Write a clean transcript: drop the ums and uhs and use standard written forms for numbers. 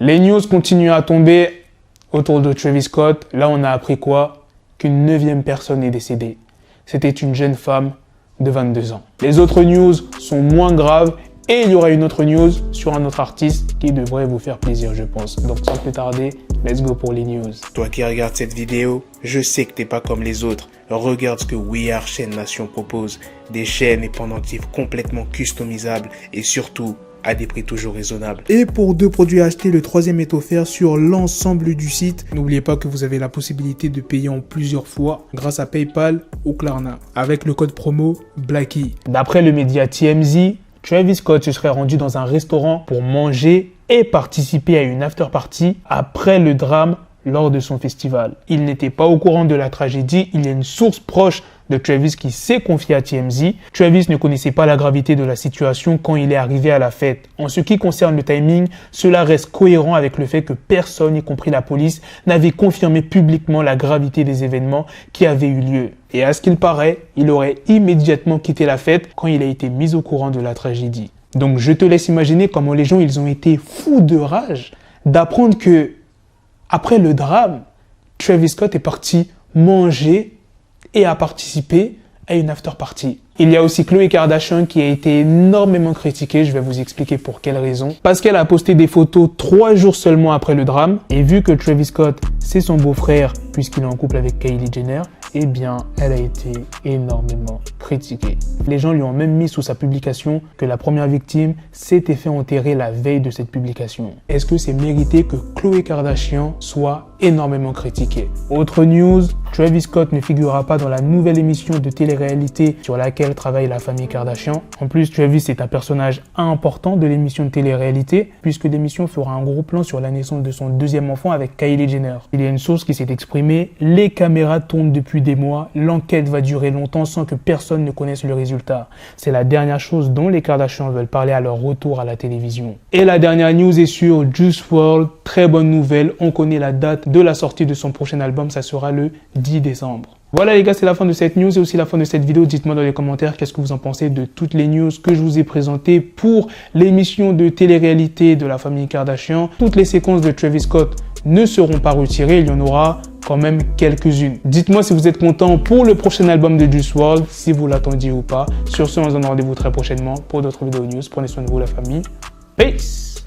Les news continuent à tomber autour de Travis Scott. Là, on a appris quoi? Qu'une 9e personne est décédée. C'était une jeune femme de 22 ans. Les autres news sont moins graves et il y aura une autre news sur un autre artiste qui devrait vous faire plaisir, je pense. Donc sans plus tarder, let's go pour les news. Toi qui regardes cette vidéo, je sais que t'es pas comme les autres. Regarde ce que We Are Chaîne Nation propose. Des chaînes et pendentifs complètement customisables et surtout à des prix toujours raisonnables. Et pour 2 produits à acheter, le 3e est offert sur l'ensemble du site. N'oubliez pas que vous avez la possibilité de payer en plusieurs fois grâce à PayPal ou Klarna avec le code promo Blackie. D'après le média TMZ, Travis Scott se serait rendu dans un restaurant pour manger et participer à une after-party après le drame lors de son festival. Il n'était pas au courant de la tragédie. Il y a une source proche de Travis qui s'est confiée à TMZ. Travis ne connaissait pas la gravité de la situation quand il est arrivé à la fête. En ce qui concerne le timing, cela reste cohérent avec le fait que personne, y compris la police, n'avait confirmé publiquement la gravité des événements qui avaient eu lieu. Et à ce qu'il paraît, il aurait immédiatement quitté la fête quand il a été mis au courant de la tragédie. Donc je te laisse imaginer comment les gens ils ont été fous de rage d'apprendre que après le drame, Travis Scott est parti manger et a participé à une after-party. Il y a aussi Khloé Kardashian qui a été énormément critiquée, je vais vous expliquer pour quelle raison. Parce qu'elle a posté des photos 3 jours seulement après le drame. Et vu que Travis Scott, c'est son beau-frère, puisqu'il est en couple avec Kylie Jenner, eh bien, elle a été énormément critiquée. Les gens lui ont même mis sous sa publication que la première victime s'était fait enterrer la veille de cette publication. Est-ce que c'est mérité que Khloé Kardashian soit énormément critiquée? Autre news, Travis Scott ne figurera pas dans la nouvelle émission de télé-réalité sur laquelle travaille la famille Kardashian. En plus, Travis est un personnage important de l'émission de télé-réalité puisque l'émission fera un gros plan sur la naissance de son 2e enfant avec Kylie Jenner. Il y a une source qui s'est exprimée, les caméras tournent depuis des mois, l'enquête va durer longtemps sans que personne ne connaisse le résultat. C'est la dernière chose dont les Kardashians veulent parler à leur retour à la télévision. Et la dernière news est sur Juice WRLD, très bonne nouvelle, on connaît la date de la sortie de son prochain album, ça sera le 10 décembre. Voilà les gars, c'est la fin de cette news et aussi la fin de cette vidéo. Dites-moi dans les commentaires qu'est-ce que vous en pensez de toutes les news que je vous ai présentées pour l'émission de télé-réalité de la famille Kardashian. Toutes les séquences de Travis Scott ne seront pas retirées, il y en aura quand même quelques-unes. Dites-moi si vous êtes content pour le prochain album de Juice WRLD, si vous l'attendiez ou pas. Sur ce, on se donne rendez-vous très prochainement pour d'autres vidéos news. Prenez soin de vous la famille. Peace.